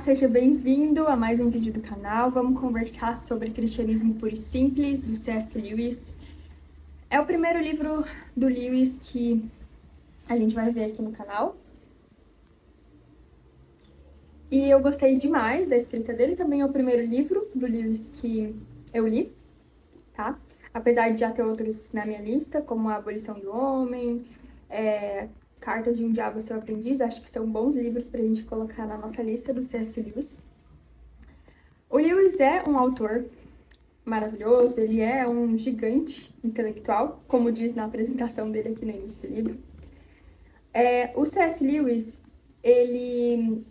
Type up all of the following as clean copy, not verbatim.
seja bem-vindo a mais um vídeo do canal. Vamos conversar sobre Cristianismo Puro e Simples, do C.S. Lewis. É o primeiro livro do Lewis que a gente vai ver aqui no canal. E eu gostei demais da escrita dele, também é o primeiro livro do Lewis que eu li, tá? Apesar de já ter outros na minha lista, como A Abolição do Homem, Cartas de um Diabo Seu Aprendiz, acho que são bons livros pra gente colocar na nossa lista do C.S. Lewis. O Lewis é um autor maravilhoso, ele é um gigante intelectual, como diz na apresentação dele aqui no início do livro. O C.S. Lewis, ele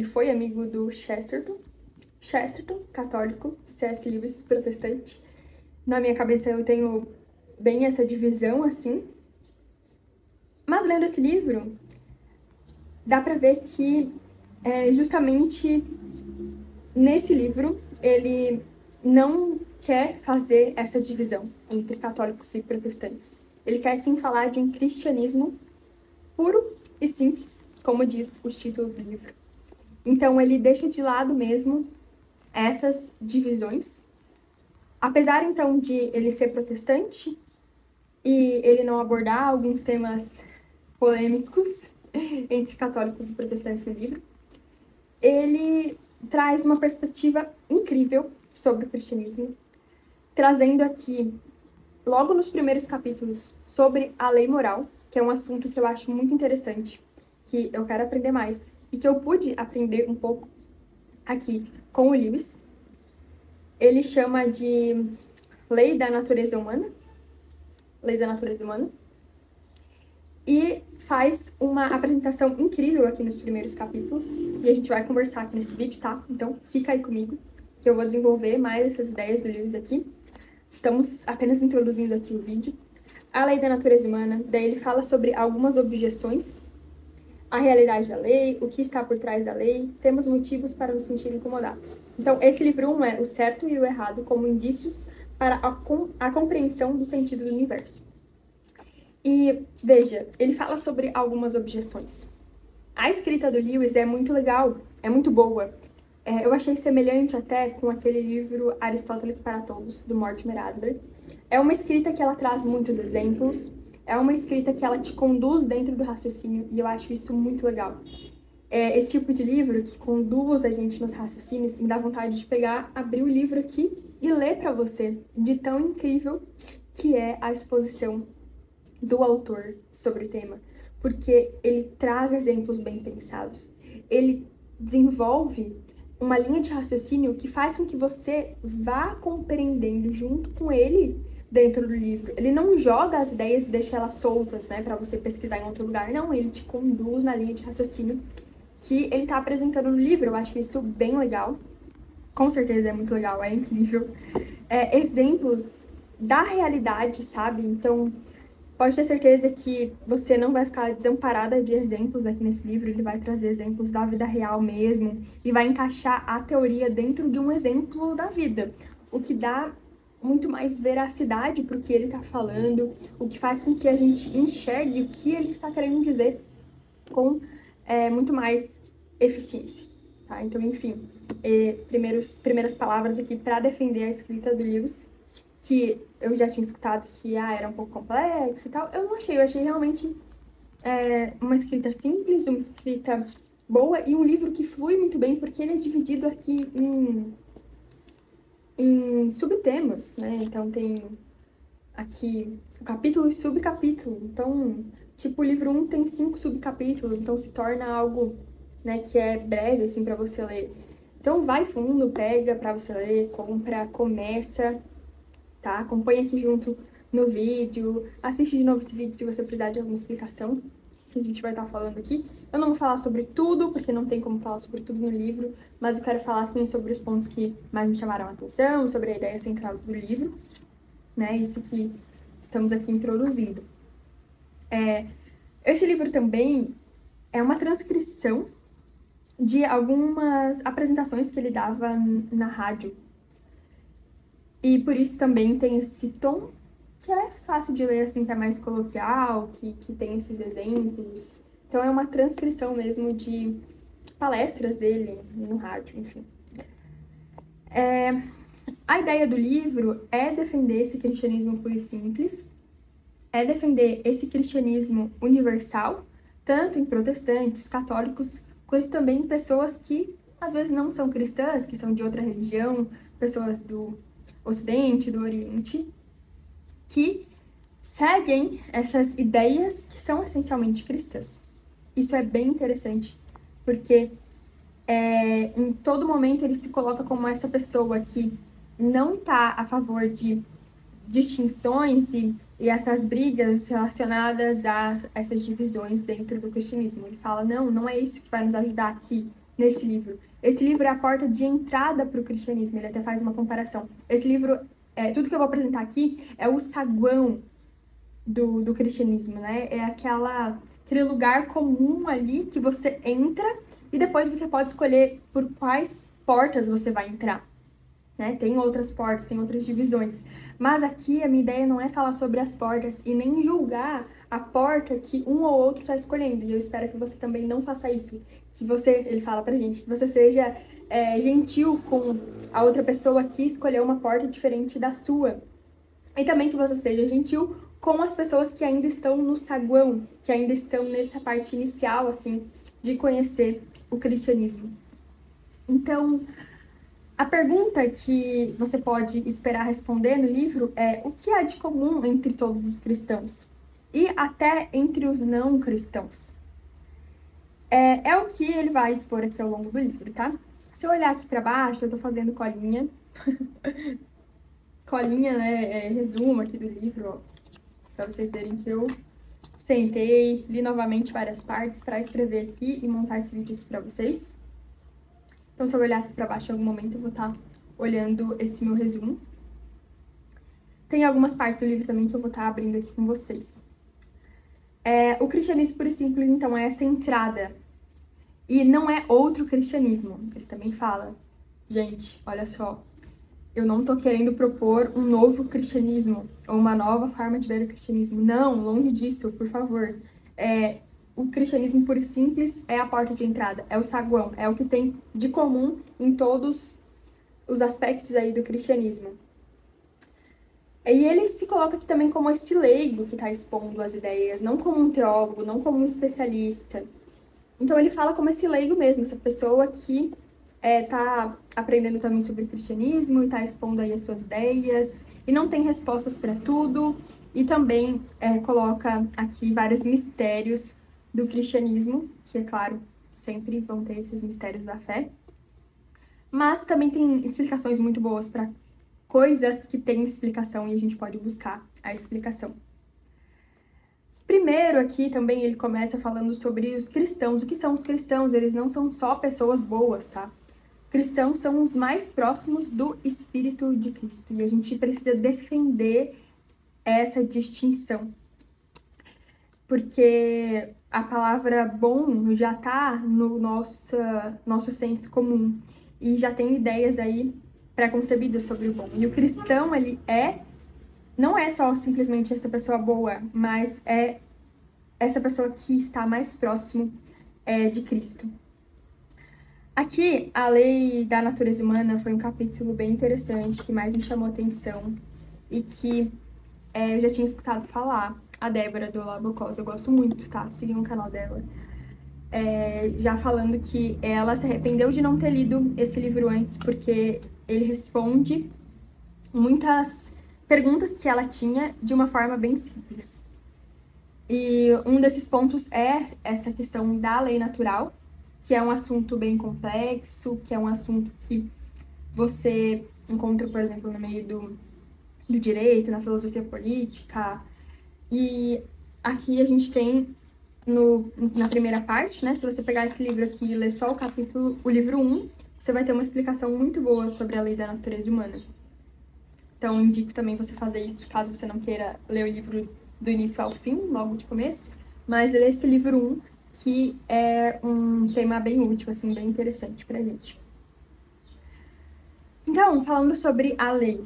foi amigo do Chesterton, católico, C.S. Lewis, protestante. Na minha cabeça eu tenho bem essa divisão, assim. Mas lendo esse livro, dá pra ver que justamente nesse livro ele não quer fazer essa divisão entre católicos e protestantes. Ele quer sim falar de um cristianismo puro e simples, como diz o título do livro. Então ele deixa de lado mesmo essas divisões. Apesar então de ele ser protestante e ele não abordar alguns temas polêmicos entre católicos e protestantes no livro, ele traz uma perspectiva incrível sobre o cristianismo, trazendo aqui, logo nos primeiros capítulos, sobre a lei moral, que é um assunto que eu acho muito interessante, que eu quero aprender mais, e que eu pude aprender um pouco aqui com o Lewis. Ele chama de lei da natureza humana, e faz uma apresentação incrível aqui nos primeiros capítulos, e a gente vai conversar aqui nesse vídeo, tá? Então fica aí comigo, que eu vou desenvolver mais essas ideias do Lewis aqui. Estamos apenas introduzindo aqui o vídeo. A lei da natureza humana, daí ele fala sobre algumas objeções, a realidade da lei, o que está por trás da lei, temos motivos para nos sentir incomodados. Então, esse livro 1 é o certo e o errado como indícios para a compreensão do sentido do universo. E, veja, ele fala sobre algumas objeções. A escrita do Lewis é muito legal, é muito boa. Eu achei semelhante até com aquele livro Aristóteles para Todos, do Mortimer Adler. É uma escrita que ela traz muitos exemplos, é uma escrita que ela te conduz dentro do raciocínio, e eu acho isso muito legal. Esse tipo de livro que conduz a gente nos raciocínios me dá vontade de pegar, abrir o livro aqui e ler para você, de tão incrível que é a exposição do autor sobre o tema, porque ele traz exemplos bem pensados, ele desenvolve uma linha de raciocínio que faz com que você vá compreendendo junto com ele dentro do livro. Ele não joga as ideias e deixa elas soltas, né, para você pesquisar em outro lugar. Não, ele te conduz na linha de raciocínio que ele tá apresentando no livro. Eu acho isso bem legal. Com certeza é muito legal, é incrível. Exemplos da realidade, sabe? Então, pode ter certeza que você não vai ficar desamparada de exemplos aqui nesse livro. Ele vai trazer exemplos da vida real mesmo e vai encaixar a teoria dentro de um exemplo da vida, o que dá muito mais veracidade para o que ele está falando, o que faz com que a gente enxergue o que ele está querendo dizer com muito mais eficiência, tá? Então, enfim, primeiras palavras aqui para defender a escrita do Lewis, que eu já tinha escutado que era um pouco complexo e tal. Eu não achei, eu achei realmente uma escrita simples, uma escrita boa e um livro que flui muito bem, porque ele é dividido aqui em subtemas, né? Então tem aqui o capítulo e subcapítulo. Então, tipo, o livro 1 tem 5 subcapítulos, então se torna algo, né, que é breve, assim, para você ler. Então vai fundo, pega pra você ler, compra, começa, tá? Acompanha aqui junto no vídeo, assiste de novo esse vídeo se você precisar de alguma explicação que a gente vai estar falando aqui. Eu não vou falar sobre tudo, porque não tem como falar sobre tudo no livro, mas eu quero falar, assim, sobre os pontos que mais me chamaram a atenção, sobre a ideia central do livro, né? Isso que estamos aqui introduzindo. Este livro também é uma transcrição de algumas apresentações que ele dava na rádio. E por isso também tem esse tom que é fácil de ler, assim, que é mais coloquial, que tem esses exemplos. Então é uma transcrição mesmo de palestras dele no rádio, enfim. A ideia do livro é defender esse cristianismo puro e simples, é defender esse cristianismo universal, tanto em protestantes, católicos, quanto também em pessoas que às vezes não são cristãs, que são de outra religião, pessoas do Ocidente, do Oriente, que seguem essas ideias que são essencialmente cristãs. Isso é bem interessante, porque em todo momento ele se coloca como essa pessoa que não está a favor de distinções e essas brigas relacionadas a essas divisões dentro do cristianismo. Ele fala, não é isso que vai nos ajudar aqui nesse livro. Esse livro é a porta de entrada para o cristianismo, ele até faz uma comparação. Esse livro, tudo que eu vou apresentar aqui é o saguão do cristianismo, né? É aquele lugar comum ali que você entra e depois você pode escolher por quais portas você vai entrar. Né? Tem outras portas, tem outras divisões. Mas aqui a minha ideia não é falar sobre as portas e nem julgar a porta que um ou outro está escolhendo. E eu espero que você também não faça isso. Que você, ele fala pra gente, que você seja gentil com a outra pessoa que escolheu uma porta diferente da sua. E também que você seja gentil com as pessoas que ainda estão no saguão, que ainda estão nessa parte inicial, assim, de conhecer o cristianismo. Então, a pergunta que você pode esperar responder no livro é: o que há de comum entre todos os cristãos? E até entre os não cristãos? É o que ele vai expor aqui ao longo do livro, tá? Se eu olhar aqui para baixo, eu tô fazendo colinha. Colinha, né? Resumo aqui do livro, ó, para vocês verem que eu sentei, li novamente várias partes para escrever aqui e montar esse vídeo aqui para vocês. Então, se eu olhar aqui para baixo em algum momento, eu vou estar olhando esse meu resumo. Tem algumas partes do livro também que eu vou estar abrindo aqui com vocês. O cristianismo puro e simples, então, é essa entrada. E não é outro cristianismo. Ele também fala, gente, olha só, eu não tô querendo propor um novo cristianismo, ou uma nova forma de ver o cristianismo. Não, longe disso, por favor. O cristianismo puro e simples é a porta de entrada, é o saguão, é o que tem de comum em todos os aspectos aí do cristianismo. E ele se coloca aqui também como esse leigo que está expondo as ideias, não como um teólogo, não como um especialista. Então ele fala como esse leigo mesmo, essa pessoa que está aprendendo também sobre o cristianismo e está expondo aí as suas ideias e não tem respostas para tudo, e também coloca aqui vários mistérios do cristianismo, que é claro, sempre vão ter esses mistérios da fé, mas também tem explicações muito boas para coisas que têm explicação e a gente pode buscar a explicação. Primeiro aqui também ele começa falando sobre os cristãos. O que são os cristãos? Eles não são só pessoas boas, tá? Cristãos são os mais próximos do Espírito de Cristo e a gente precisa defender essa distinção. Porque a palavra bom já tá no nosso senso comum e já tem ideias aí pré-concebidas sobre o bom. E o cristão, ele não é só simplesmente essa pessoa boa, mas é essa pessoa que está mais próximo de Cristo. Aqui, a lei da natureza humana foi um capítulo bem interessante, que mais me chamou a atenção e que eu já tinha escutado falar. A Débora do Labocosa, eu gosto muito, tá? Segui no canal dela. Já falando que ela se arrependeu de não ter lido esse livro antes, porque ele responde muitas perguntas que ela tinha de uma forma bem simples. E um desses pontos é essa questão da lei natural, que é um assunto bem complexo, que é um assunto que você encontra, por exemplo, no meio do direito, na filosofia política. E aqui a gente tem, na primeira parte, né, se você pegar esse livro aqui e ler só o livro 1, você vai ter uma explicação muito boa sobre a lei da natureza humana. Então, indico também você fazer isso, caso você não queira ler o livro do início ao fim, logo de começo, mas ler esse livro 1, que é um tema bem útil, assim, bem interessante pra gente. Então, falando sobre a lei.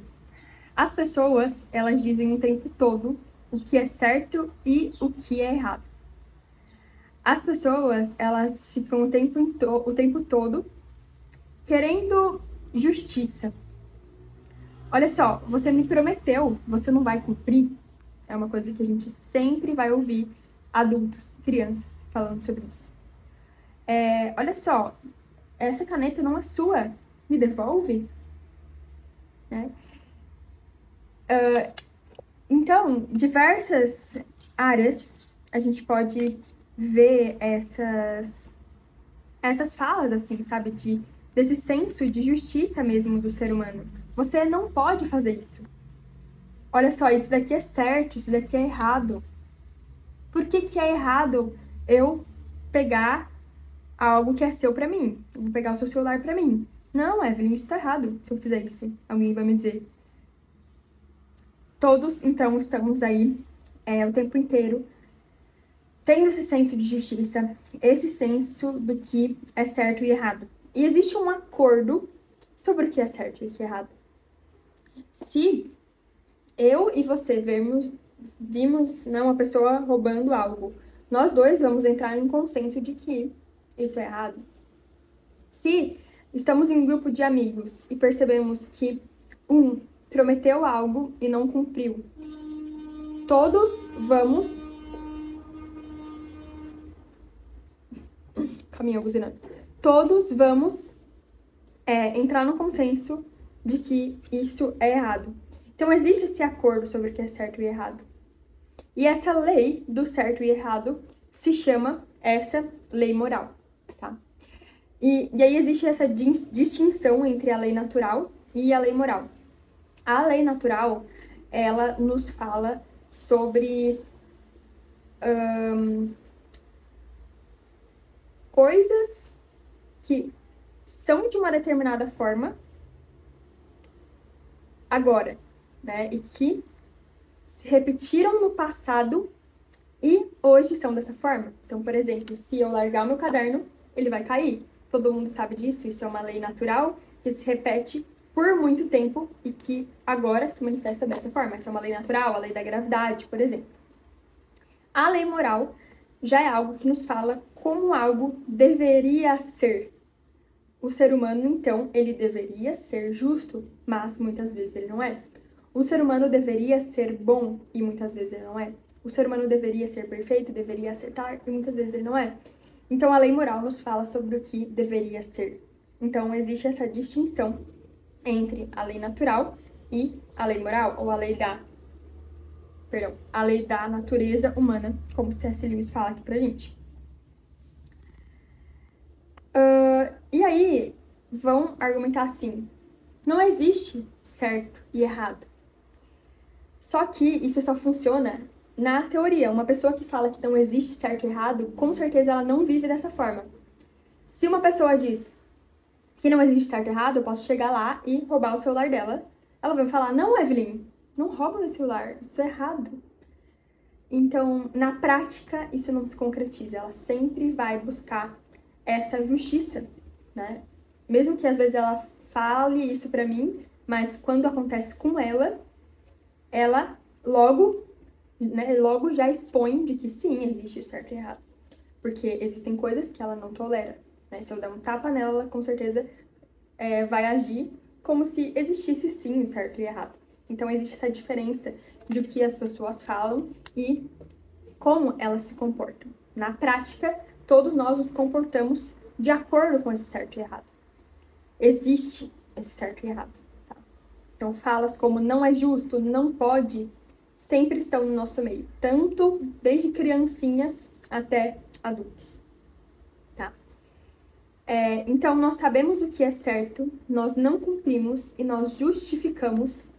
As pessoas, elas dizem o tempo todo o que é certo e o que é errado. As pessoas, elas ficam o tempo todo querendo justiça. Olha só, você me prometeu, você não vai cumprir? É uma coisa que a gente sempre vai ouvir adultos, crianças falando sobre isso. Olha só, essa caneta não é sua, me devolve? Né? Então, diversas áreas a gente pode ver essas falas, assim, sabe? Desse senso de justiça mesmo do ser humano. Você não pode fazer isso. Olha só, isso daqui é certo, isso daqui é errado. Por que que é errado eu pegar algo que é seu pra mim? Eu vou pegar o seu celular pra mim. Não, Evelyn, isso tá errado se eu fizer isso. Alguém vai me dizer. Todos, então, estamos aí o tempo inteiro tendo esse senso de justiça, esse senso do que é certo e errado. E existe um acordo sobre o que é certo e o que é errado. Se eu e você vimos uma pessoa roubando algo, nós dois vamos entrar em um consenso de que isso é errado. Se estamos em um grupo de amigos e percebemos que um prometeu algo e não cumpriu, todos vamos... Caminhão buzinando. Todos vamos entrar no consenso de que isso é errado. Então, existe esse acordo sobre o que é certo e errado. E essa lei do certo e errado se chama essa lei moral, tá? E aí existe essa distinção entre a lei natural e a lei moral. A lei natural, ela nos fala sobre coisas que são de uma determinada forma agora, né? E que se repetiram no passado e hoje são dessa forma. Então, por exemplo, se eu largar meu caderno, ele vai cair. Todo mundo sabe disso, isso é uma lei natural que se repete por muito tempo e que agora se manifesta dessa forma. Essa é uma lei natural, a lei da gravidade, por exemplo. A lei moral já é algo que nos fala como algo deveria ser. O ser humano, então, ele deveria ser justo, mas muitas vezes ele não é. O ser humano deveria ser bom e muitas vezes ele não é. O ser humano deveria ser perfeito, deveria acertar e muitas vezes ele não é. Então, a lei moral nos fala sobre o que deveria ser. Então, existe essa distinção entre a lei natural e a lei moral, ou a lei da natureza humana, como C.S. Lewis fala aqui pra gente. E aí, vão argumentar assim, não existe certo e errado. Só que isso só funciona na teoria. Uma pessoa que fala que não existe certo e errado, com certeza ela não vive dessa forma. Se uma pessoa diz que não existe certo e errado, eu posso chegar lá e roubar o celular dela. Ela vai me falar, não, Evelyn, não rouba meu celular, isso é errado. Então, na prática, isso não se concretiza. Ela sempre vai buscar essa justiça, né? Mesmo que às vezes ela fale isso pra mim, mas quando acontece com ela logo já expõe de que sim, existe o certo e errado. Porque existem coisas que ela não tolera, né? Se eu der um tapa nela, ela com certeza vai agir como se existisse sim o certo e errado. Então existe essa diferença do que as pessoas falam e como elas se comportam. Na prática, todos nós nos comportamos de acordo com esse certo e errado. Existe esse certo e errado. Tá? Então, falas como não é justo, não pode, sempre estão no nosso meio, tanto desde criancinhas até adultos. Tá? Então, nós sabemos o que é certo, nós não cumprimos e nós justificamos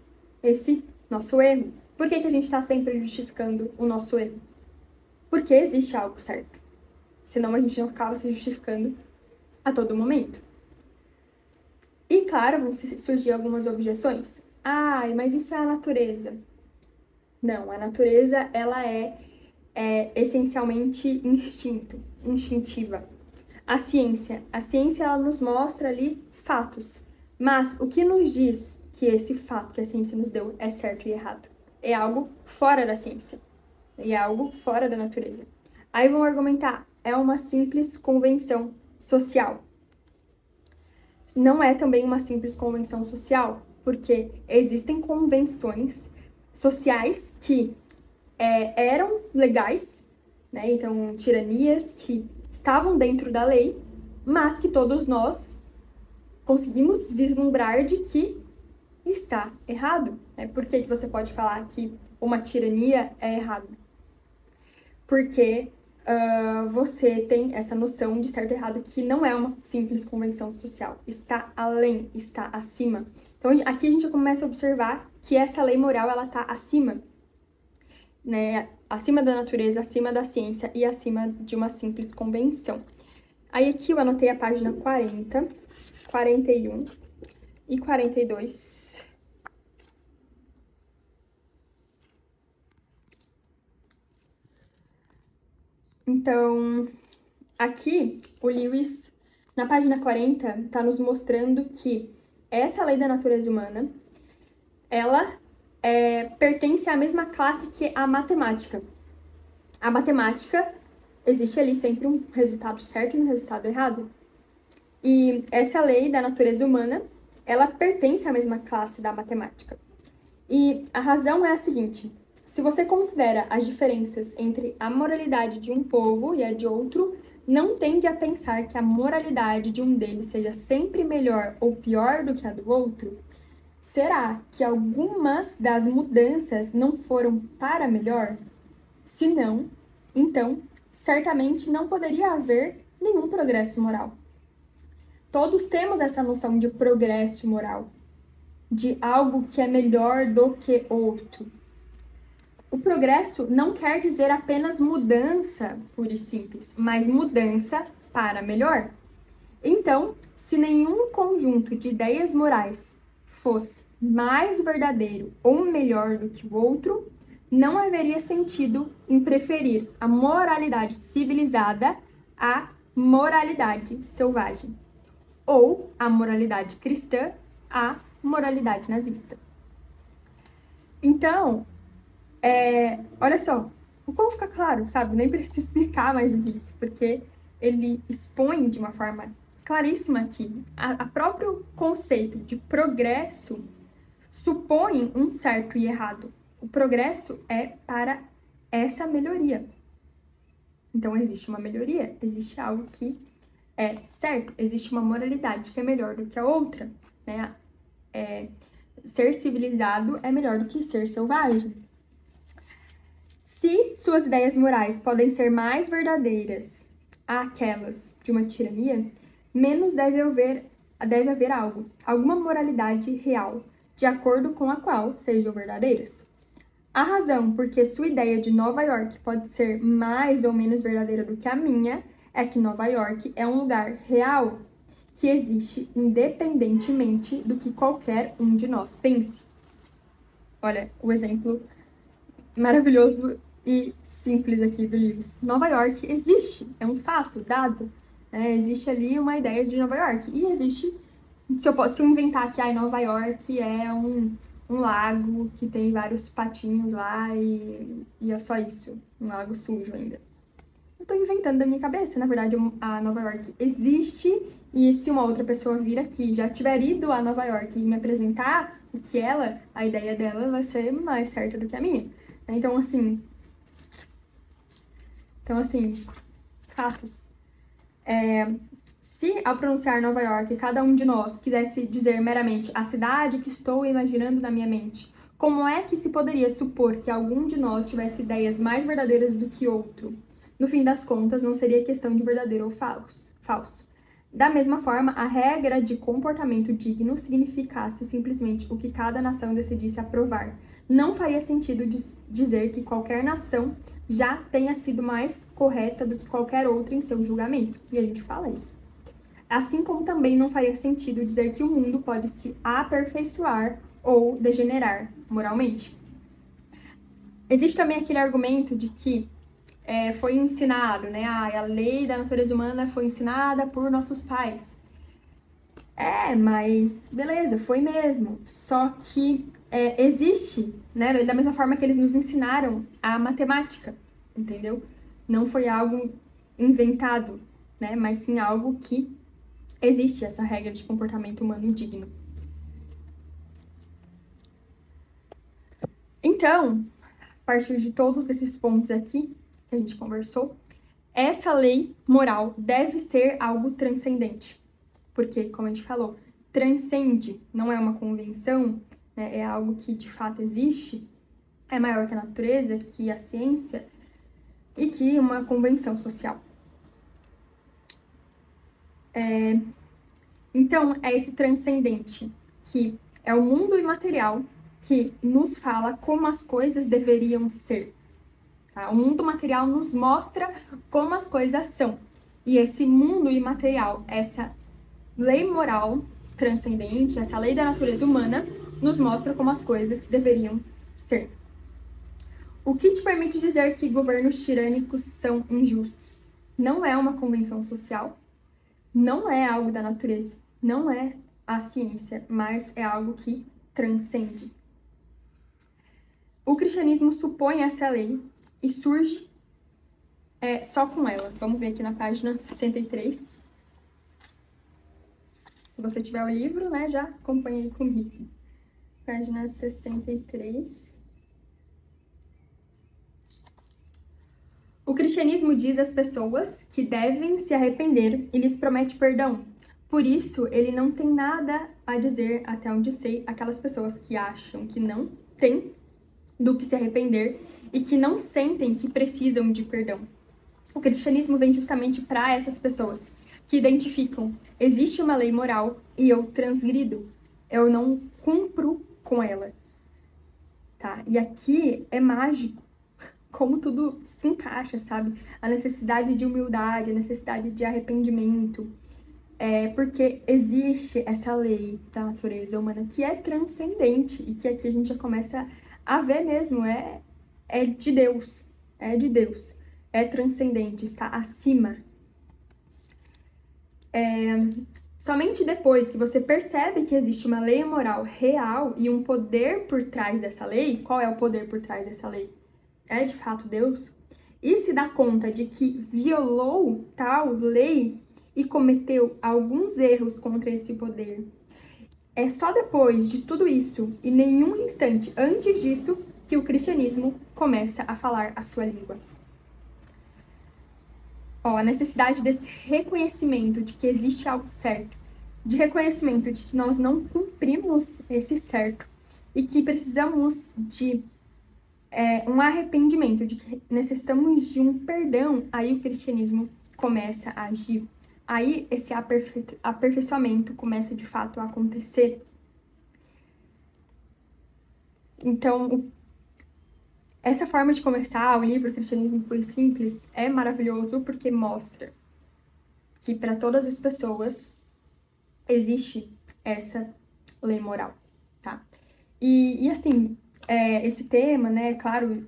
esse nosso erro. Por que a gente está sempre justificando o nosso erro? Porque existe algo certo. Senão a gente não ficava se justificando a todo momento. E claro, vão surgir algumas objeções. Ai, mas isso é a natureza. Não, a natureza, ela é essencialmente instintiva. A ciência ela nos mostra ali fatos. Mas o que nos diz que esse fato que a ciência nos deu é certo e errado? É algo fora da ciência. É algo fora da natureza. Aí vão argumentar, é uma simples convenção social. Não é também uma simples convenção social, porque existem convenções sociais que eram legais, né? Então, tiranias que estavam dentro da lei, mas que todos nós conseguimos vislumbrar de que está errado. Né? Por que você pode falar que uma tirania é errado? Porque você tem essa noção de certo e errado que não é uma simples convenção social. Está além, está acima. Então, aqui a gente começa a observar que essa lei moral, ela está acima, né? Acima da natureza, acima da ciência e acima de uma simples convenção. Aí aqui eu anotei a página 40, 41 e 42. Então, aqui o Lewis, na página 40, está nos mostrando que essa lei da natureza humana, ela pertence à mesma classe que a matemática. A matemática, existe ali sempre um resultado certo e um resultado errado. E essa lei da natureza humana, ela pertence à mesma classe da matemática. E a razão é a seguinte: se você considera as diferenças entre a moralidade de um povo e a de outro, não tende a pensar que a moralidade de um deles seja sempre melhor ou pior do que a do outro? Será que algumas das mudanças não foram para melhor? Se não, então, certamente não poderia haver nenhum progresso moral. Todos temos essa noção de progresso moral, de algo que é melhor do que outro. O progresso não quer dizer apenas mudança pura e simples, mas mudança para melhor. Então, se nenhum conjunto de ideias morais fosse mais verdadeiro ou melhor do que o outro, não haveria sentido em preferir a moralidade civilizada à moralidade selvagem, ou a moralidade cristã à moralidade nazista. Então, olha só, como fica claro, sabe? Nem preciso explicar mais do que isso, porque ele expõe de uma forma claríssima que a próprio conceito de progresso supõe um certo e errado. O progresso é para essa melhoria. Então, existe uma melhoria, existe algo que é certo, existe uma moralidade que é melhor do que a outra, né? Ser civilizado é melhor do que ser selvagem. Se suas ideias morais podem ser mais verdadeiras àquelas de uma tirania, menos deve haver alguma moralidade real, de acordo com a qual sejam verdadeiras. A razão por que sua ideia de Nova York pode ser mais ou menos verdadeira do que a minha é que Nova York é um lugar real que existe independentemente do que qualquer um de nós pense. Olha, o exemplo maravilhoso e simples aqui do Lewis. Nova York existe, é um fato dado. Existe ali uma ideia de Nova York. E existe, se eu inventar que Nova York é um lago que tem vários patinhos lá e é só isso, um lago sujo ainda. Eu tô inventando da minha cabeça, na verdade a Nova York existe e se uma outra pessoa vir aqui, já tiver ido a Nova York e me apresentar o que a ideia dela vai ser mais certa do que a minha. Então, assim, fatos. Se ao pronunciar Nova York, cada um de nós quisesse dizer meramente a cidade que estou imaginando na minha mente, como é que se poderia supor que algum de nós tivesse ideias mais verdadeiras do que outro? No fim das contas, não seria questão de verdadeiro ou falso. Da mesma forma, a regra de comportamento digno significasse simplesmente o que cada nação decidisse aprovar. Não faria sentido dizer que qualquer nação já tenha sido mais correta do que qualquer outra em seu julgamento. E a gente fala isso. Assim como também não faria sentido dizer que o mundo pode se aperfeiçoar ou degenerar moralmente. Existe também aquele argumento de que foi ensinado, né? A lei da natureza humana foi ensinada por nossos pais. Mas beleza, foi mesmo. Só que existe, né? Da mesma forma que eles nos ensinaram a matemática, entendeu? Não foi algo inventado, né? Mas sim algo que existe, essa regra de comportamento humano digno. Então, a partir de todos esses pontos aqui que a gente conversou, essa lei moral deve ser algo transcendente. Porque, como a gente falou, transcende, não é uma convenção, né? É algo que de fato existe, é maior que a natureza, que a ciência e que uma convenção social. Então, é esse transcendente, que é o mundo imaterial que nos fala como as coisas deveriam ser. Tá? O mundo material nos mostra como as coisas são. E esse mundo imaterial, essa lei moral transcendente, essa lei da natureza humana, nos mostra como as coisas deveriam ser. O que te permite dizer que governos tirânicos são injustos? Não é uma convenção social, não é algo da natureza, não é a ciência, mas é algo que transcende. O cristianismo supõe essa lei e surge só com ela. Vamos ver aqui na página 63. Se você tiver o livro, né, já acompanha aí comigo. Página 63. O cristianismo diz às pessoas que devem se arrepender e lhes promete perdão. Por isso, ele não tem nada a dizer, até onde sei, aquelas pessoas que acham que não têm do que se arrepender e que não sentem que precisam de perdão. O cristianismo vem justamente para essas pessoas que identificam: existe uma lei moral e eu transgrido, eu não cumpro com ela. Tá? E aqui é mágico como tudo se encaixa, sabe? A necessidade de humildade, a necessidade de arrependimento, porque existe essa lei da natureza humana que é transcendente e que aqui a gente já começa a ver mesmo, é de Deus, é transcendente, está acima. Somente depois que você percebe que existe uma lei moral real e um poder por trás dessa lei, qual é o poder por trás dessa lei? É de fato Deus, e se dá conta de que violou tal lei e cometeu alguns erros contra esse poder. É só depois de tudo isso, e nenhum instante antes disso, que o cristianismo começa a falar a sua língua. A necessidade desse reconhecimento de que existe algo certo, de reconhecimento de que nós não cumprimos esse certo e que precisamos de um arrependimento, de que necessitamos de um perdão, aí o cristianismo começa a agir. Aí esse aperfeiçoamento começa de fato a acontecer. Então, essa forma de começar o livro Cristianismo Puro e Simples é maravilhoso porque mostra que para todas as pessoas existe essa lei moral, tá? E assim, esse tema, né, claro,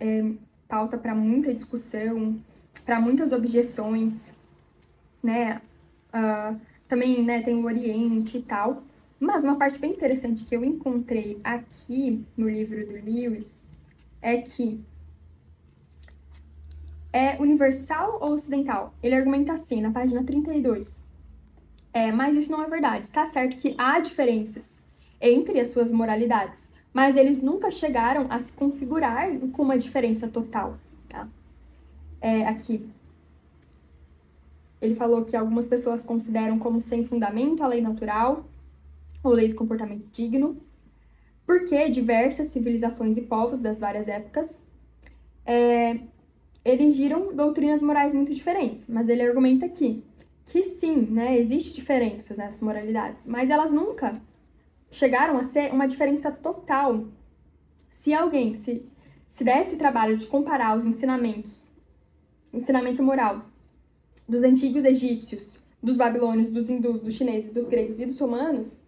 pauta para muita discussão, para muitas objeções, né? Também, né, tem o Oriente e tal. Mas uma parte bem interessante que eu encontrei aqui no livro do Lewis é que é universal ou ocidental? Ele argumenta assim, na página 32. Mas isso não é verdade. Está certo que há diferenças entre as suas moralidades, mas eles nunca chegaram a se configurar com uma diferença total, tá? Aqui. Ele falou que algumas pessoas consideram como sem fundamento a lei natural, ou lei de comportamento digno, porque diversas civilizações e povos das várias épocas erigiram doutrinas morais muito diferentes. Mas ele argumenta aqui que sim, né, existe diferenças nessas moralidades, mas elas nunca chegaram a ser uma diferença total. Se alguém se desse o trabalho de comparar os ensinamento moral dos antigos egípcios, dos babilônios, dos hindus, dos chineses, dos gregos e dos romanos,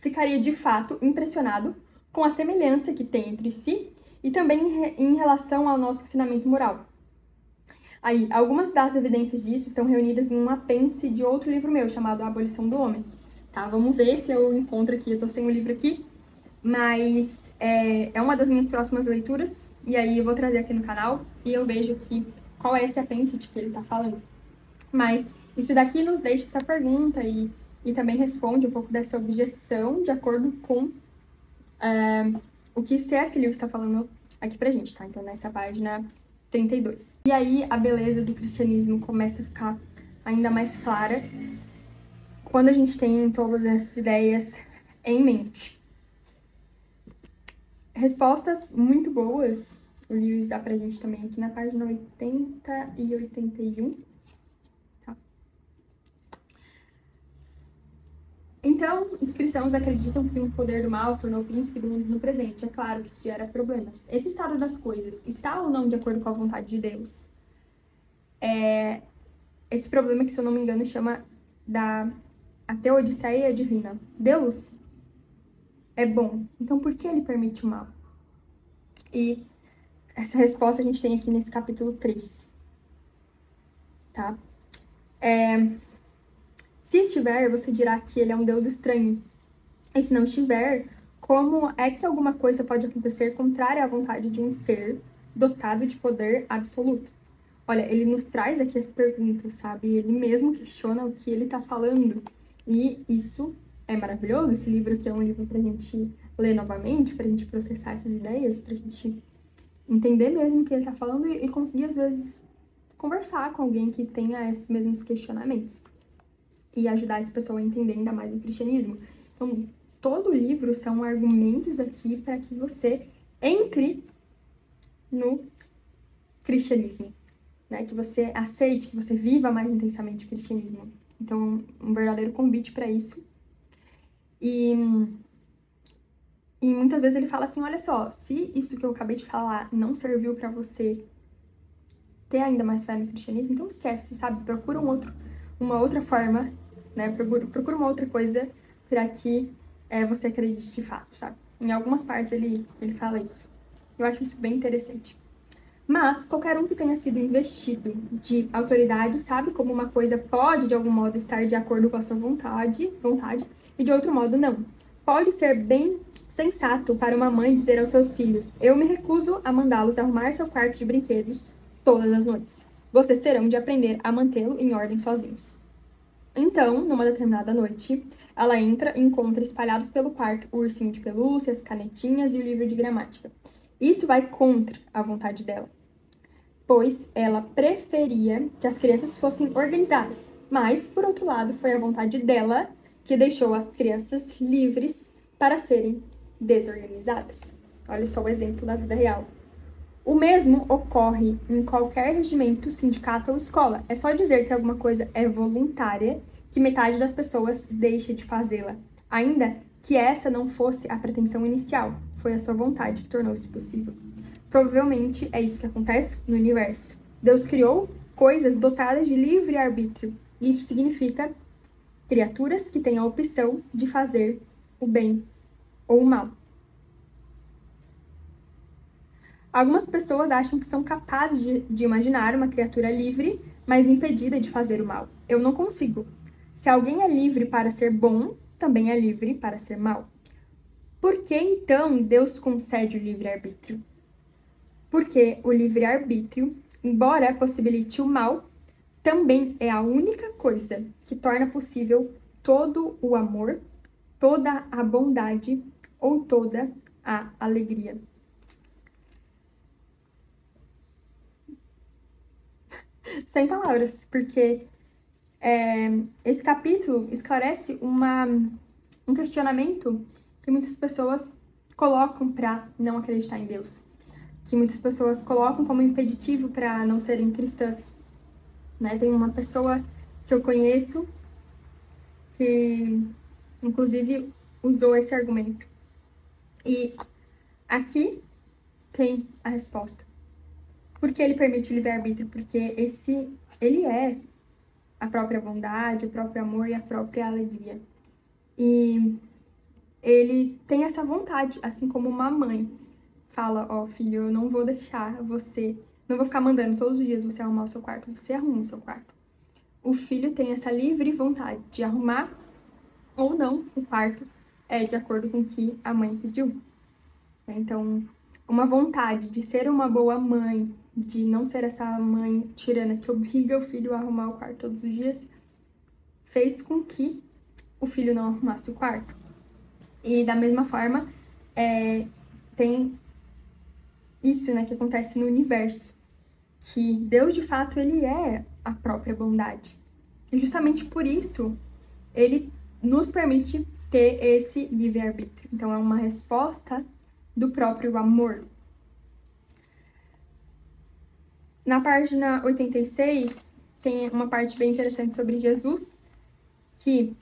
ficaria de fato impressionado com a semelhança que tem entre si e também em relação ao nosso ensinamento moral. Aí, algumas das evidências disso estão reunidas em um apêndice de outro livro meu, chamado A Abolição do Homem. Tá, vamos ver se eu encontro aqui, eu tô sem o livro aqui, mas é uma das minhas próximas leituras, e aí eu vou trazer aqui no canal, e eu vejo que qual é esse apêndice que ele está falando. Mas isso daqui nos deixa essa pergunta e também responde um pouco dessa objeção de acordo com o que C.S. Lewis está falando aqui pra gente, tá? Então, nessa página 32. E aí, a beleza do cristianismo começa a ficar ainda mais clara quando a gente tem todas essas ideias em mente. Respostas muito boas, o Lewis dá pra gente também aqui na página 80 e 81. Tá? Então, os cristãos acreditam que o poder do mal se tornou o príncipe do mundo no presente. É claro que isso gera problemas. Esse estado das coisas está ou não de acordo com a vontade de Deus? Esse problema que, se eu não me engano, chama a teodiceia divina. Deus é bom, então por que ele permite o mal? E essa resposta a gente tem aqui nesse capítulo 3, tá? Se estiver, você dirá que ele é um Deus estranho. E se não estiver, como é que alguma coisa pode acontecer contrária à vontade de um ser dotado de poder absoluto? Olha, ele nos traz aqui as perguntas, sabe? Ele mesmo questiona o que ele tá falando. E isso é maravilhoso. Esse livro aqui é um livro pra gente ler novamente, pra gente processar essas ideias, pra gente entender mesmo o que ele tá falando e conseguir, às vezes, conversar com alguém que tenha esses mesmos questionamentos. E ajudar essa pessoa a entender ainda mais o cristianismo. Então, todo o livro são argumentos aqui para que você entre no cristianismo. Né, que você aceite, que você viva mais intensamente o cristianismo. Então, um verdadeiro convite para isso. E muitas vezes ele fala assim, olha só, se isso que eu acabei de falar não serviu para você ter ainda mais fé no cristianismo, então esquece, sabe? Procura uma outra forma, né? Procura uma outra coisa para que você acredite de fato, sabe? Em algumas partes ele fala isso. Eu acho isso bem interessante. Mas qualquer um que tenha sido investido de autoridade sabe como uma coisa pode, de algum modo, estar de acordo com a sua vontade e de outro modo não. Pode ser bem sensato para uma mãe dizer aos seus filhos: eu me recuso a mandá-los arrumar seu quarto de brinquedos todas as noites. Vocês terão de aprender a mantê-lo em ordem sozinhos. Então, numa determinada noite, ela entra e encontra espalhados pelo quarto o ursinho de pelúcia, as canetinhas e o livro de gramática. Isso vai contra a vontade dela, pois ela preferia que as crianças fossem organizadas. Mas, por outro lado, foi a vontade dela que deixou as crianças livres para serem desorganizadas. Olha só o exemplo da vida real. O mesmo ocorre em qualquer regimento, sindicato ou escola. É só dizer que alguma coisa é voluntária que metade das pessoas deixa de fazê-la, ainda que essa não fosse a pretensão inicial. Foi a sua vontade que tornou isso possível. Provavelmente é isso que acontece no universo. Deus criou coisas dotadas de livre arbítrio. Isso significa criaturas que têm a opção de fazer o bem ou o mal. Algumas pessoas acham que são capazes de imaginar uma criatura livre, mas impedida de fazer o mal. Eu não consigo. Se alguém é livre para ser bom, também é livre para ser mal. Por que então Deus concede o livre-arbítrio? Porque o livre-arbítrio, embora possibilite o mal, também é a única coisa que torna possível todo o amor, toda a bondade ou toda a alegria. Sem palavras, porque esse capítulo esclarece um questionamento que muitas pessoas colocam para não acreditar em Deus, que muitas pessoas colocam como impeditivo para não serem cristãs. Né? Tem uma pessoa que eu conheço que, inclusive, usou esse argumento. E aqui tem a resposta. Por que ele permite o livre-arbítrio? Porque ele é a própria bondade, o próprio amor e a própria alegria. E ele tem essa vontade, assim como uma mãe fala, ó, filho, eu não vou deixar você, não vou ficar mandando todos os dias você arrumar o seu quarto, você arruma o seu quarto. O filho tem essa livre vontade de arrumar ou não o quarto, de acordo com o que a mãe pediu. Então, uma vontade de ser uma boa mãe, de não ser essa mãe tirana que obriga o filho a arrumar o quarto todos os dias, fez com que o filho não arrumasse o quarto. E da mesma forma, tem isso, né, que acontece no universo, que Deus, de fato, ele é a própria bondade. E justamente por isso, ele nos permite ter esse livre-arbítrio. Então, é uma resposta do próprio amor. Na página 86, tem uma parte bem interessante sobre Jesus, que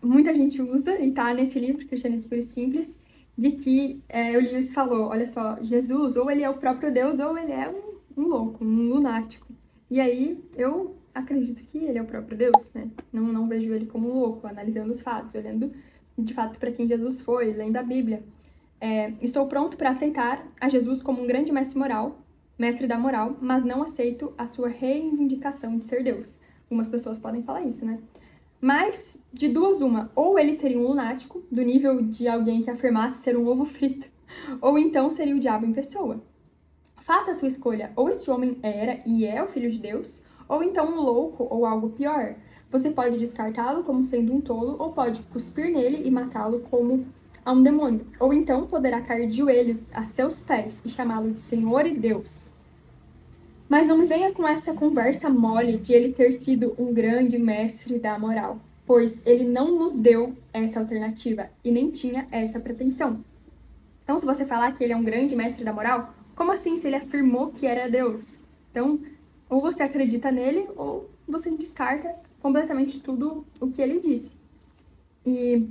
muita gente usa, e tá nesse livro, Cristianismo Puro e Simples, de que o Lewis falou, olha só, Jesus, ou ele é o próprio Deus, ou ele é um louco, um lunático. E aí, eu acredito que ele é o próprio Deus, né? Não vejo ele como um louco, analisando os fatos, olhando de fato para quem Jesus foi, lendo a Bíblia. Estou pronto para aceitar a Jesus como um grande mestre da moral, mas não aceito a sua reivindicação de ser Deus. Algumas pessoas podem falar isso, né? Mas, de duas uma, ou ele seria um lunático, do nível de alguém que afirmasse ser um ovo frito, ou então seria o diabo em pessoa. Faça a sua escolha, ou este homem era e é o Filho de Deus, ou então um louco ou algo pior. Você pode descartá-lo como sendo um tolo, ou pode cuspir nele e matá-lo como a um demônio. Ou então poderá cair de joelhos a seus pés e chamá-lo de Senhor e Deus. Mas não me venha com essa conversa mole de ele ter sido um grande mestre da moral, pois ele não nos deu essa alternativa e nem tinha essa pretensão. Então, se você falar que ele é um grande mestre da moral, como assim se ele afirmou que era Deus? Então, ou você acredita nele, ou você descarta completamente tudo o que ele disse. E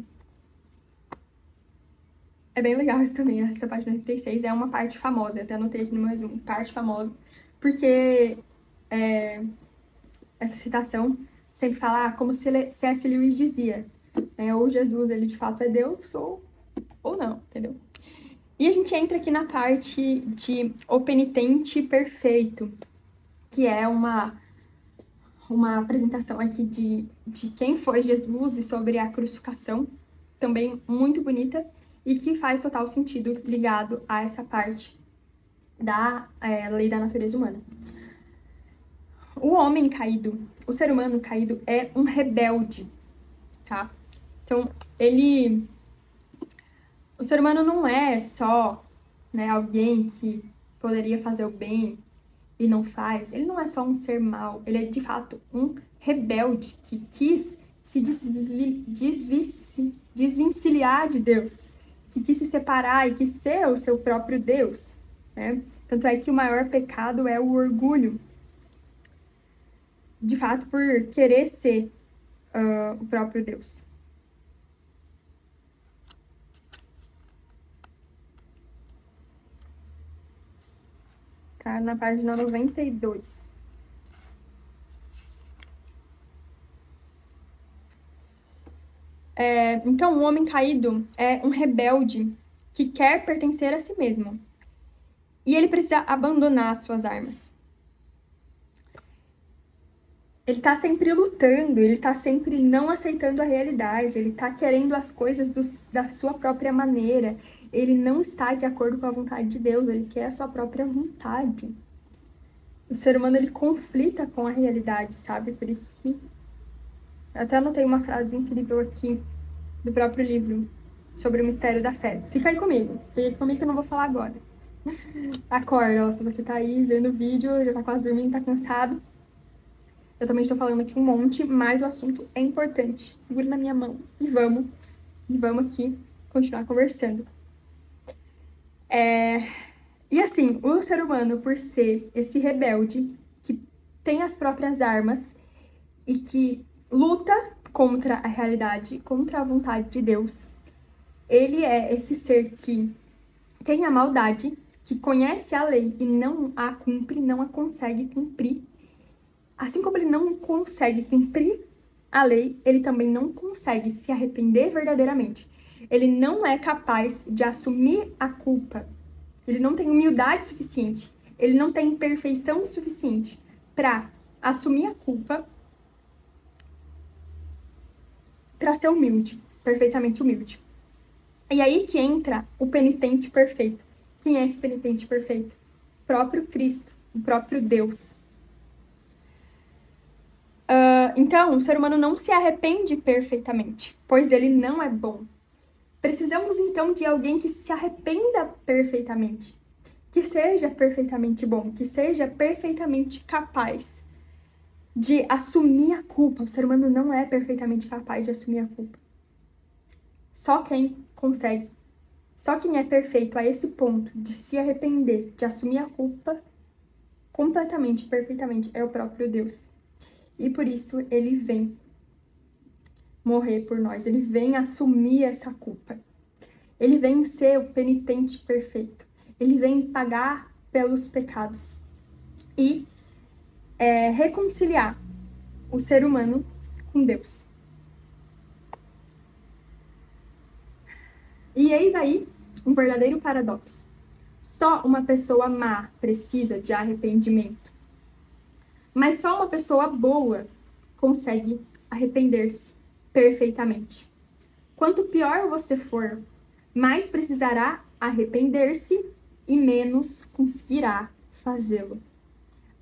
é bem legal isso também, né? Essa página 36 é uma parte famosa, eu até anotei aqui no meu resumo, parte famosa, porque essa citação sempre fala como C.S. Lewis dizia, ou Jesus, ele de fato é Deus, ou não, entendeu? E a gente entra aqui na parte de O Penitente Perfeito, que é uma apresentação aqui de quem foi Jesus e sobre a crucificação, também muito bonita, e que faz total sentido ligado a essa parte da lei da natureza humana. O homem caído, o ser humano caído é um rebelde, tá? Então, o ser humano não é só, né, alguém que poderia fazer o bem e não faz. Ele não é só um ser mau, ele é de fato um rebelde que quis se desvencilhar de Deus, que quis se separar e quis ser o seu próprio Deus, né? Tanto é que o maior pecado é o orgulho, de fato, por querer ser o próprio Deus. Tá na página 92. Então, o homem caído é um rebelde que quer pertencer a si mesmo. E ele precisa abandonar suas armas. Ele tá sempre lutando, ele tá sempre não aceitando a realidade, ele tá querendo as coisas da sua própria maneira. Ele não está de acordo com a vontade de Deus, ele quer a sua própria vontade. O ser humano, ele conflita com a realidade, sabe? Por isso que... Até anotei uma frase incrível aqui do próprio livro sobre o mistério da fé. Fica aí comigo que eu não vou falar agora. Acorda, ó, se você tá aí vendo o vídeo, já tá quase dormindo, tá cansado. Eu também estou falando aqui um monte, mas o assunto é importante. Segura na minha mão e vamos aqui continuar conversando. E assim, o ser humano, por ser esse rebelde, que tem as próprias armas e que luta contra a realidade, contra a vontade de Deus, ele é esse ser que tem a maldade, que conhece a lei e não a cumpre, não a consegue cumprir. Assim como ele não consegue cumprir a lei, ele também não consegue se arrepender verdadeiramente. Ele não é capaz de assumir a culpa. Ele não tem humildade suficiente. Ele não tem perfeição suficiente para assumir a culpa, para ser humilde, perfeitamente humilde. E aí que entra o penitente perfeito. Quem é esse penitente perfeito? próprio Cristo, o próprio Deus. Então, o ser humano não se arrepende perfeitamente, pois ele não é bom. Precisamos, então, de alguém que se arrependa perfeitamente, que seja perfeitamente bom, que seja perfeitamente capaz de assumir a culpa. O ser humano não é perfeitamente capaz de assumir a culpa. Só quem consegue, só quem é perfeito a esse ponto de se arrepender, de assumir a culpa completamente, perfeitamente, é o próprio Deus. E por isso ele vem morrer por nós, ele vem assumir essa culpa. Ele vem ser o penitente perfeito. Ele vem pagar pelos pecados e reconciliar o ser humano com Deus. E eis aí um verdadeiro paradoxo. Só uma pessoa má precisa de arrependimento. Mas só uma pessoa boa consegue arrepender-se perfeitamente. Quanto pior você for, mais precisará arrepender-se e menos conseguirá fazê-lo.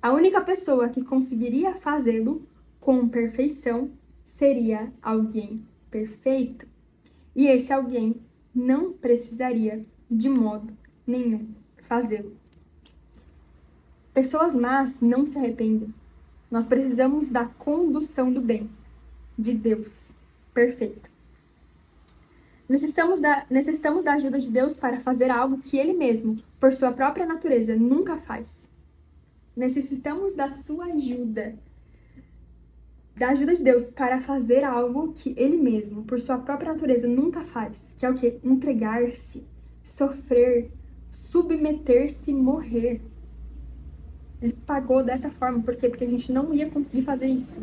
A única pessoa que conseguiria fazê-lo com perfeição seria alguém perfeito. E esse alguém não precisaria, de modo nenhum, fazê-lo. Pessoas más não se arrependem. Nós precisamos da condução do bem, de Deus perfeito. Necessitamos da ajuda de Deus para fazer algo que Ele mesmo, por sua própria natureza, nunca faz. Necessitamos da sua ajuda, da ajuda de Deus para fazer algo que Ele mesmo, por sua própria natureza, nunca faz, que é o quê? Entregar-se, sofrer, submeter-se e morrer. Ele pagou dessa forma, por quê? Porque a gente não ia conseguir fazer isso.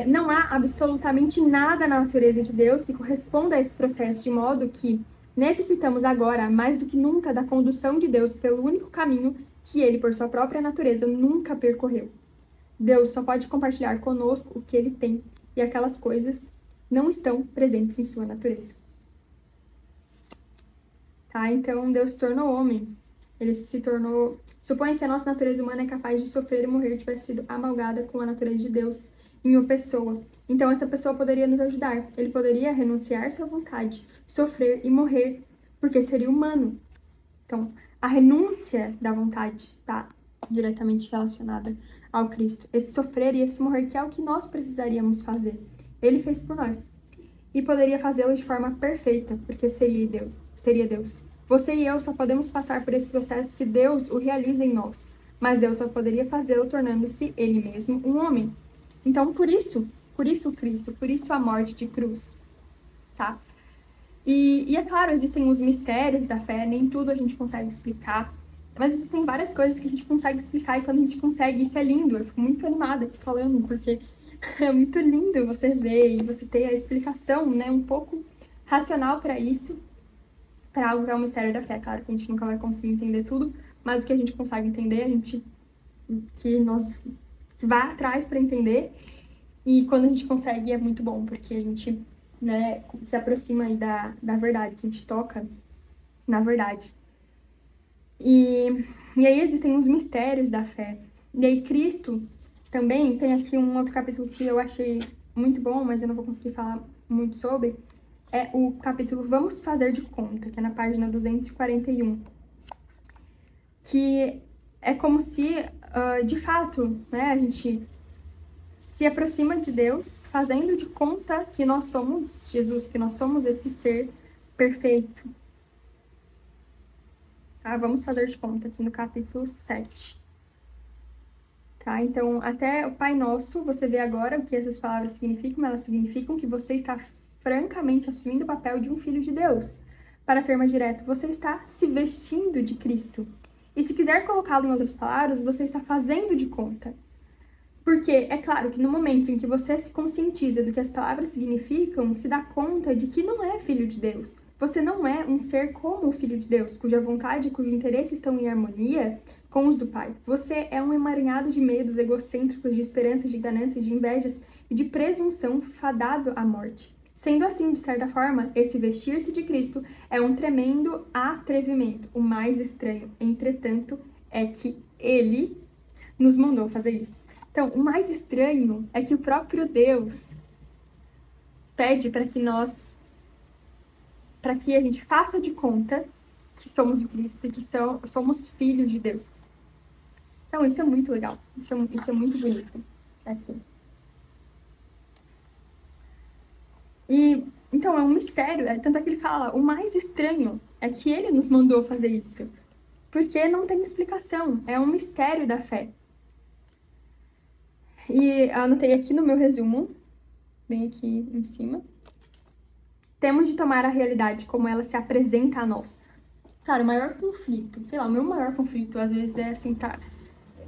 Não há absolutamente nada na natureza de Deus que corresponda a esse processo, de modo que necessitamos agora, mais do que nunca, da condução de Deus pelo único caminho que Ele, por sua própria natureza, nunca percorreu. Deus só pode compartilhar conosco o que Ele tem, e aquelas coisas não estão presentes em sua natureza. Tá? Então, Deus se tornou homem. Ele se tornou... Suponha que a nossa natureza humana é capaz de sofrer e morrer, tivesse sido amalgada com a natureza de Deus em uma pessoa. Então, essa pessoa poderia nos ajudar. Ele poderia renunciar sua vontade, sofrer e morrer, porque seria humano. Então, a renúncia da vontade está diretamente relacionada ao Cristo. Esse sofrer e esse morrer, que é o que nós precisaríamos fazer. Ele fez por nós. E poderia fazê-lo de forma perfeita, porque seria Deus. Você e eu só podemos passar por esse processo se Deus o realiza em nós. Mas Deus só poderia fazê-lo tornando-se Ele mesmo um homem. Então, por isso o Cristo, por isso a morte de cruz, tá? E é claro, existem os mistérios da fé, nem tudo a gente consegue explicar, mas existem várias coisas que a gente consegue explicar, e quando a gente consegue, isso é lindo. Eu fico muito animada aqui falando, porque é muito lindo você ver e você ter a explicação, né, um pouco racional para isso, para algo que é um mistério da fé. Claro que a gente nunca vai conseguir entender tudo, mas o que a gente consegue entender, que vai atrás para entender, e quando a gente consegue é muito bom, porque a gente, né, se aproxima aí da verdade, a gente toca na verdade. E aí existem os mistérios da fé. E aí Cristo também tem aqui um outro capítulo que eu achei muito bom, mas eu não vou conseguir falar muito sobre, é o capítulo Vamos Fazer de Conta, que é na página 241. Que é como se, de fato, né, a gente se aproxima de Deus fazendo de conta que nós somos Jesus, que nós somos esse ser perfeito. Tá? Vamos fazer de conta aqui no capítulo 7. Tá? Então, até o Pai Nosso, você vê agora o que essas palavras significam. Elas significam que você está francamente assumindo o papel de um filho de Deus. Para ser mais direto, você está se vestindo de Cristo. E se quiser colocá-lo em outras palavras, você está fazendo de conta. Porque é claro que no momento em que você se conscientiza do que as palavras significam, se dá conta de que não é filho de Deus. Você não é um ser como o Filho de Deus, cuja vontade e cujo interesse estão em harmonia com os do Pai. Você é um emaranhado de medos egocêntricos, de esperanças, de ganâncias, de invejas e de presunção fadado à morte. Sendo assim, de certa forma, esse vestir-se de Cristo é um tremendo atrevimento. O mais estranho, entretanto, é que ele nos mandou fazer isso. Então, o mais estranho é que o próprio Deus pede para que a gente faça de conta que somos o Cristo e que somos filhos de Deus. Então, isso é muito legal. Isso é muito bonito aqui. E, então, é um mistério. Tanto é que ele fala, o mais estranho é que ele nos mandou fazer isso. Porque não tem explicação. É um mistério da fé. E anotei aqui no meu resumo, bem aqui em cima. Temos de tomar a realidade como ela se apresenta a nós. Cara, o maior conflito, sei lá, o meu maior conflito às vezes é assim, tá...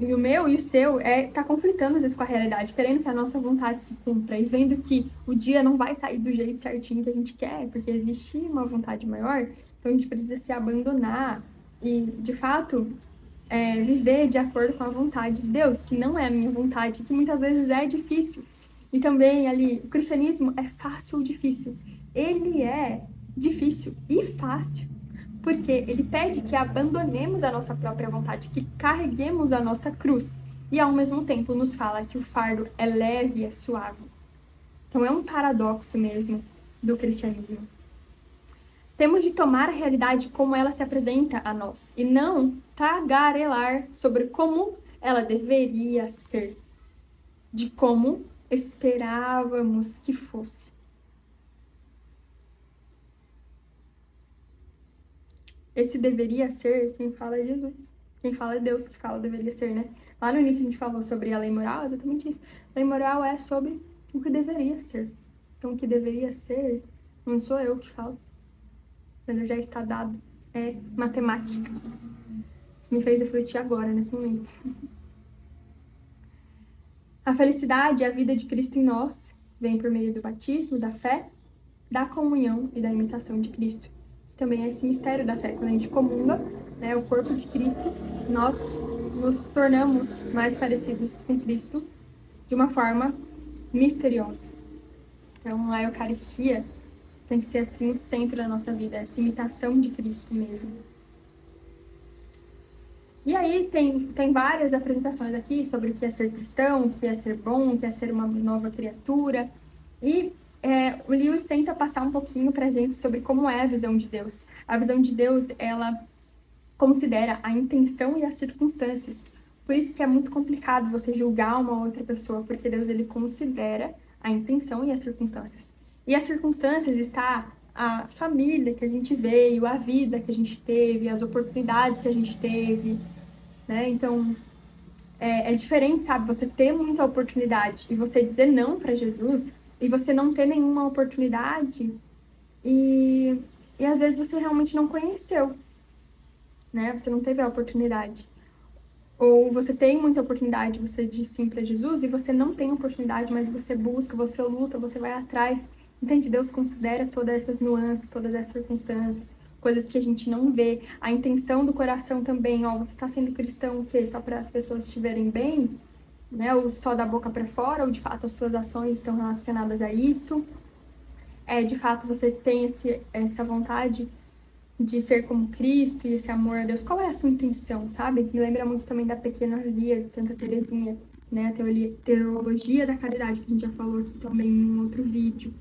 E o meu e o seu tá conflitando às vezes com a realidade, querendo que a nossa vontade se cumpra e vendo que o dia não vai sair do jeito certinho que a gente quer, porque existe uma vontade maior, então a gente precisa se abandonar e, de fato, viver de acordo com a vontade de Deus, que não é a minha vontade, que muitas vezes é difícil. E também ali, o cristianismo é fácil ou difícil? Ele é difícil e fácil, porque ele pede que abandonemos a nossa própria vontade, que carreguemos a nossa cruz, e ao mesmo tempo nos fala que o fardo é leve e é suave. Então é um paradoxo mesmo do cristianismo. Temos de tomar a realidade como ela se apresenta a nós, e não tagarelar sobre como ela deveria ser, de como esperávamos que fosse. Esse deveria ser, quem fala é Jesus. Quem fala é Deus, que fala deveria ser, né? Lá no início a gente falou sobre a lei moral, exatamente isso. A lei moral é sobre o que deveria ser. Então, o que deveria ser, não sou eu que falo. Mas já está dado. É matemática. Isso me fez refletir agora, nesse momento. A felicidade e a vida de Cristo em nós vem por meio do batismo, da fé, da comunhão e da imitação de Cristo. Também é esse mistério da fé. Quando a gente comunga, né, o corpo de Cristo, nós nos tornamos mais parecidos com Cristo de uma forma misteriosa. Então, a Eucaristia tem que ser assim o centro da nossa vida, essa imitação de Cristo mesmo. E aí tem várias apresentações aqui sobre o que é ser cristão, o que é ser bom, o que é ser uma nova criatura. E o Lewis tenta passar um pouquinho pra gente sobre como é a visão de Deus. A visão de Deus, ela considera a intenção e as circunstâncias. Por isso que é muito complicado você julgar uma outra pessoa, porque Deus, ele considera a intenção e as circunstâncias. E as circunstâncias está a família que a gente veio, a vida que a gente teve, as oportunidades que a gente teve, né? Então, é diferente, sabe? Você ter muita oportunidade e você dizer não para Jesus e você não ter nenhuma oportunidade e às vezes você realmente não conheceu, né? Você não teve a oportunidade. Ou você tem muita oportunidade, você diz sim para Jesus e você não tem oportunidade, mas você busca, você luta, você vai atrás. Entende? Deus considera todas essas nuances, todas essas circunstâncias, coisas que a gente não vê. A intenção do coração também, ó, você tá sendo cristão o quê? Só para as pessoas estiverem bem, né? Ou só da boca para fora, ou de fato as suas ações estão relacionadas a isso. De fato você tem essa vontade de ser como Cristo e esse amor a Deus. Qual é a sua intenção, sabe? Me lembra muito também da Pequena Lia de Santa Teresinha, né? A teologia da caridade, que a gente já falou aqui também em um outro vídeo.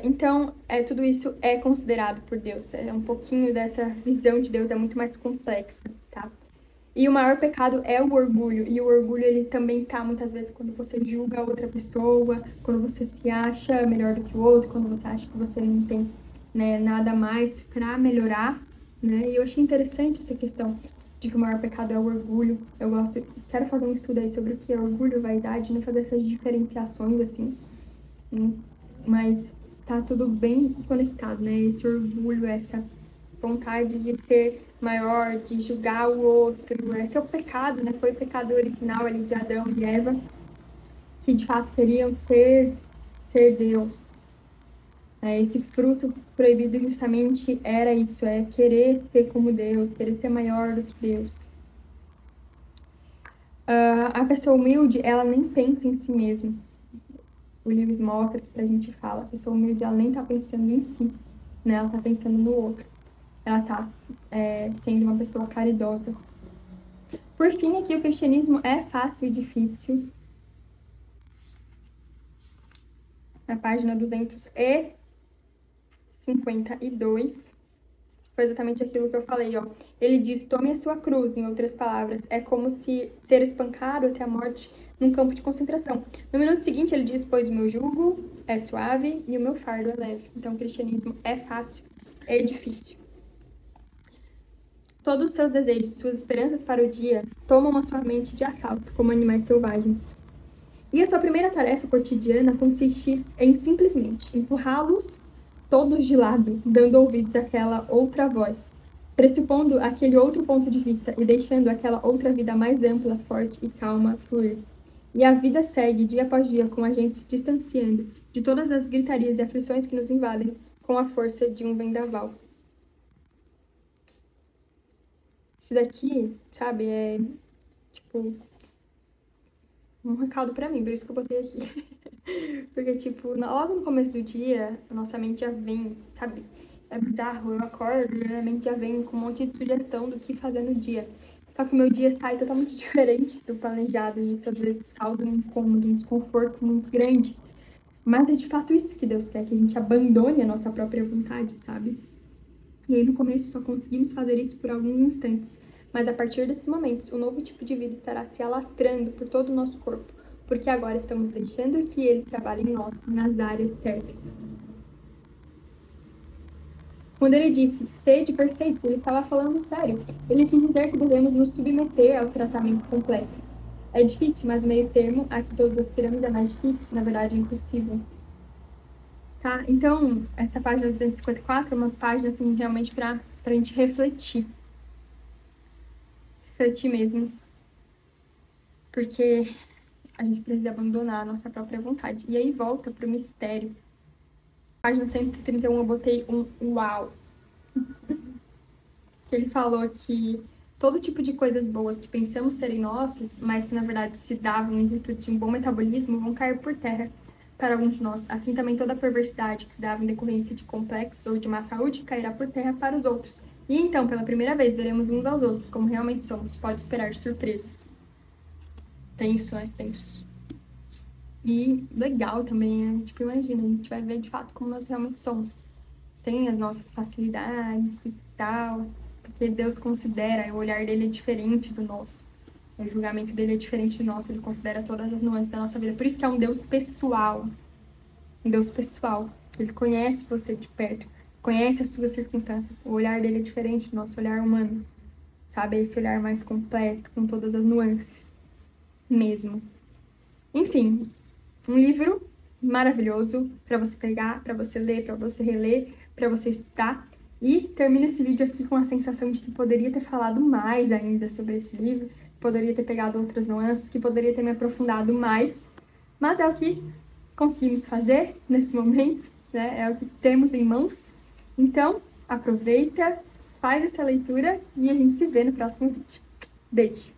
Então, tudo isso é considerado por Deus. Um pouquinho dessa visão de Deus é muito mais complexa, tá? E o maior pecado é o orgulho. E o orgulho, ele também tá, muitas vezes, quando você julga outra pessoa, quando você se acha melhor do que o outro, quando você acha que você não tem, né, nada mais para melhorar, né? E eu achei interessante essa questão de que o maior pecado é o orgulho. Quero fazer um estudo aí sobre o que é orgulho, vaidade, né? Fazer essas diferenciações, assim, né? Mas tá tudo bem conectado, né? Esse orgulho, essa vontade de ser maior, de julgar o outro. Esse é o pecado, né? Foi o pecado original ali de Adão e Eva, que de fato queriam ser Deus. Esse fruto proibido justamente era isso, querer ser como Deus, querer ser maior do que Deus. A pessoa humilde, ela nem pensa em si mesma. o Lewis mostra que pra gente fala, a pessoa humilde, ela nem tá pensando em si, né? Ela tá pensando no outro. Ela tá sendo uma pessoa caridosa. Por fim, aqui o cristianismo é fácil e difícil. Na página 252, foi exatamente aquilo que eu falei, ó. Ele diz, tome a sua cruz, em outras palavras. É como se ser espancado até a morte num campo de concentração. No minuto seguinte, ele diz, pois o meu jugo é suave e o meu fardo é leve. Então, o cristianismo é fácil, é difícil. Todos os seus desejos, suas esperanças para o dia, tomam a sua mente de assalto, como animais selvagens. E a sua primeira tarefa cotidiana consiste em simplesmente empurrá-los todos de lado, dando ouvidos àquela outra voz, pressupondo aquele outro ponto de vista e deixando aquela outra vida mais ampla, forte e calma fluir. E a vida segue dia após dia com a gente se distanciando de todas as gritarias e aflições que nos invadem com a força de um vendaval. Isso daqui, sabe, é tipo um recado pra mim, por isso que eu botei aqui. Porque, tipo, logo no começo do dia, a nossa mente já vem, sabe? É bizarro, eu acordo e a mente já vem com um monte de sugestão do que fazer no dia. Só que o meu dia sai totalmente diferente do planejado, e isso às vezes causa um incômodo, um desconforto muito grande. Mas é de fato isso que Deus quer, que a gente abandone a nossa própria vontade, sabe? E aí no começo só conseguimos fazer isso por alguns instantes, mas a partir desses momentos, um novo tipo de vida estará se alastrando por todo o nosso corpo, porque agora estamos deixando que ele trabalhe em nós, nas áreas certas. Quando ele disse sede perfeitos, ele estava falando sério. Ele quis dizer que devemos nos submeter ao tratamento completo. É difícil, mas o meio termo, a que todos aspiramos, é mais difícil, na verdade é impossível. Tá? Então, essa página 254 é uma página, assim, realmente pra gente refletir. Refletir mesmo. Porque a gente precisa abandonar a nossa própria vontade. E aí volta pro mistério. Página 131 eu botei um uau. Ele falou que todo tipo de coisas boas que pensamos serem nossas, mas que na verdade se davam em virtude de um bom metabolismo, vão cair por terra para alguns de nós. Assim também toda a perversidade que se dava em decorrência de complexos ou de má saúde cairá por terra para os outros. E então, pela primeira vez, veremos uns aos outros como realmente somos. Pode esperar surpresas. Tenso, né? Tenso. E legal também, né? Tipo, imagina, a gente vai ver de fato como nós realmente somos. Sem as nossas facilidades e tal. Porque Deus considera, o olhar dele é diferente do nosso. O julgamento dele é diferente do nosso, ele considera todas as nuances da nossa vida. Por isso que é um Deus pessoal. Um Deus pessoal. Ele conhece você de perto, conhece as suas circunstâncias. O olhar dele é diferente do nosso olhar humano. Sabe? Esse olhar mais completo, com todas as nuances. Mesmo. Enfim, um livro maravilhoso para você pegar, para você ler, para você reler, para você estudar. E termino esse vídeo aqui com a sensação de que poderia ter falado mais ainda sobre esse livro, poderia ter pegado outras nuances, que poderia ter me aprofundado mais, mas é o que conseguimos fazer nesse momento, né? É o que temos em mãos. Então, aproveita, faz essa leitura e a gente se vê no próximo vídeo. Beijo!